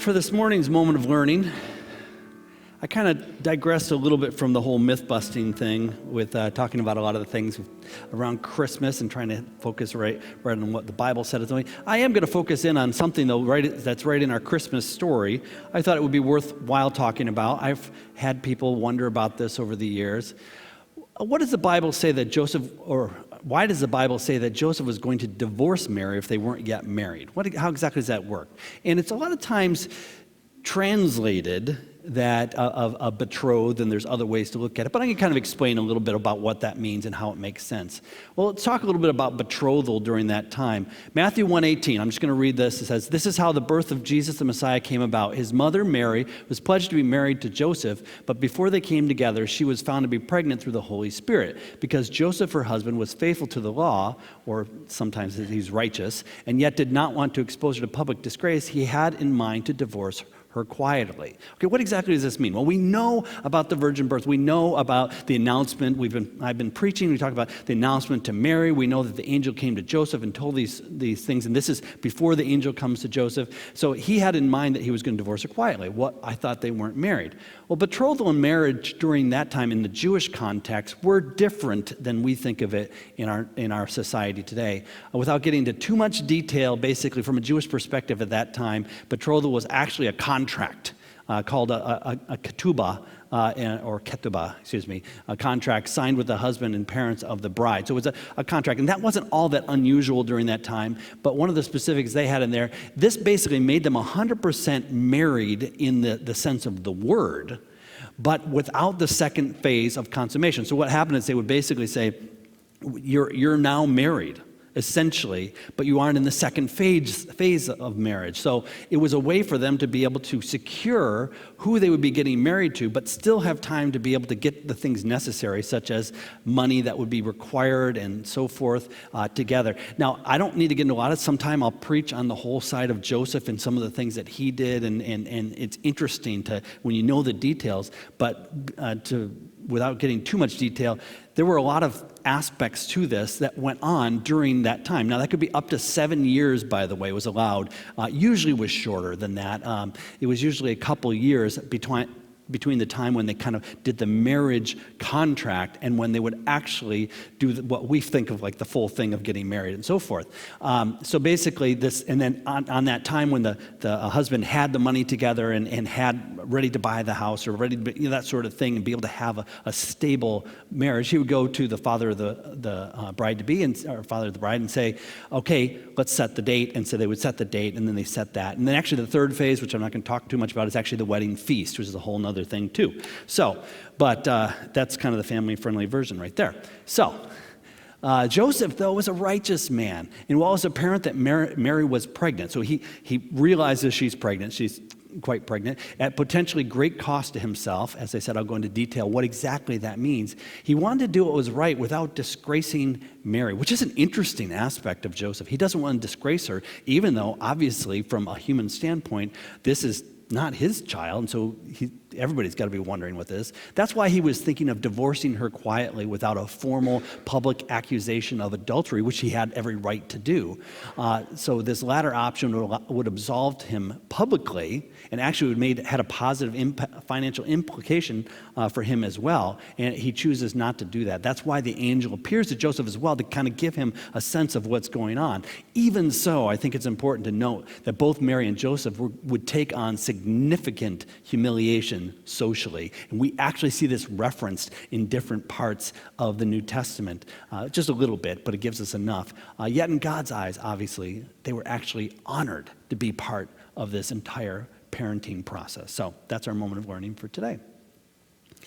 for this morning's moment of learning, I kind of digressed a little bit from the whole myth-busting thing with talking about a lot of the things around Christmas and trying to focus right on what the Bible said is doing. I am going to focus in on something, though, that's right in our Christmas story. I thought it would be worthwhile talking about. I've had people wonder about this over the years. What does the Bible say that why does the Bible say that Joseph was going to divorce Mary if they weren't yet married? How exactly does that work? And it's a lot of times translated that a betrothed, and there's other ways to look at it, but I can kind of explain a little bit about what that means and how it makes sense. Well, let's talk a little bit about betrothal during that time. Matthew 1:18, I'm just going to read this. It says, "This is how the birth of Jesus the Messiah came about. His mother, Mary, was pledged to be married to Joseph, but before they came together, she was found to be pregnant through the Holy Spirit. Because Joseph, her husband, was faithful to the law," or sometimes he's righteous, "and yet did not want to expose her to public disgrace, he had in mind to divorce her quietly." Okay, what exactly does this mean? Well, we know about the virgin birth. We know about the announcement. I've been preaching. We talk about the announcement to Mary. We know that the angel came to Joseph and told these things, and this is before the angel comes to Joseph. So he had in mind that he was going to divorce her quietly. I thought they weren't married. Well, betrothal and marriage during that time in the Jewish context were different than we think of it in our society today. Without getting into too much detail, basically from a Jewish perspective at that time, betrothal was actually a contract called a ketubah, or ketubah, a contract signed with the husband and parents of the bride. So it was a contract, and that wasn't all that unusual during that time, but one of the specifics they had in there, this basically made them 100% married in the sense of the word, but without the second phase of consummation. So what happened is they would basically say, you're now married, essentially, but you aren't in the second phase of marriage. So it was a way for them to be able to secure who they would be getting married to, but still have time to be able to get the things necessary, such as money that would be required and so forth, together. Now, I don't need to get into a lot of sometime I'll preach on the whole side of Joseph and some of the things that he did, and it's interesting when you know the details, but without getting too much detail, there were a lot of aspects to this that went on during that time. Now, that could be up to 7 years, by the way, was allowed. Usually was shorter than that. It was usually a couple years between the time when they kind of did the marriage contract and when they would actually do what we think of like the full thing of getting married and so forth. So basically this, and then on that time when the husband had the money together and had ready to buy the house or ready to, that sort of thing, and be able to have a stable marriage, he would go to the father of the bride-to-be or father of the bride and say, okay, let's set the date. And so they would set the date, and then they set that. And then actually the third phase, which I'm not going to talk too much about, is actually the wedding feast, which is a whole nother thing too. So, but that's kind of the family-friendly version right there. So, Joseph, though, was a righteous man, and while it was apparent that Mary was pregnant, so he realizes she's pregnant, she's quite pregnant, at potentially great cost to himself. As I said, I'll go into detail what exactly that means. He wanted to do what was right without disgracing Mary, which is an interesting aspect of Joseph. He doesn't want to disgrace her, even though, obviously, from a human standpoint, this is not his child, and so everybody's got to be wondering what this is. That's why he was thinking of divorcing her quietly without a formal public accusation of adultery, which he had every right to do. So this latter option would absolve him publicly, and actually had a positive financial implication for him as well, and he chooses not to do that. That's why the angel appears to Joseph as well, to kind of give him a sense of what's going on. Even so, I think it's important to note that both Mary and Joseph would take on significant humiliation socially. And we actually see this referenced in different parts of the New Testament, just a little bit, but it gives us enough. Yet in God's eyes, obviously, they were actually honored to be part of this entire parenting process. So that's our moment of learning for today.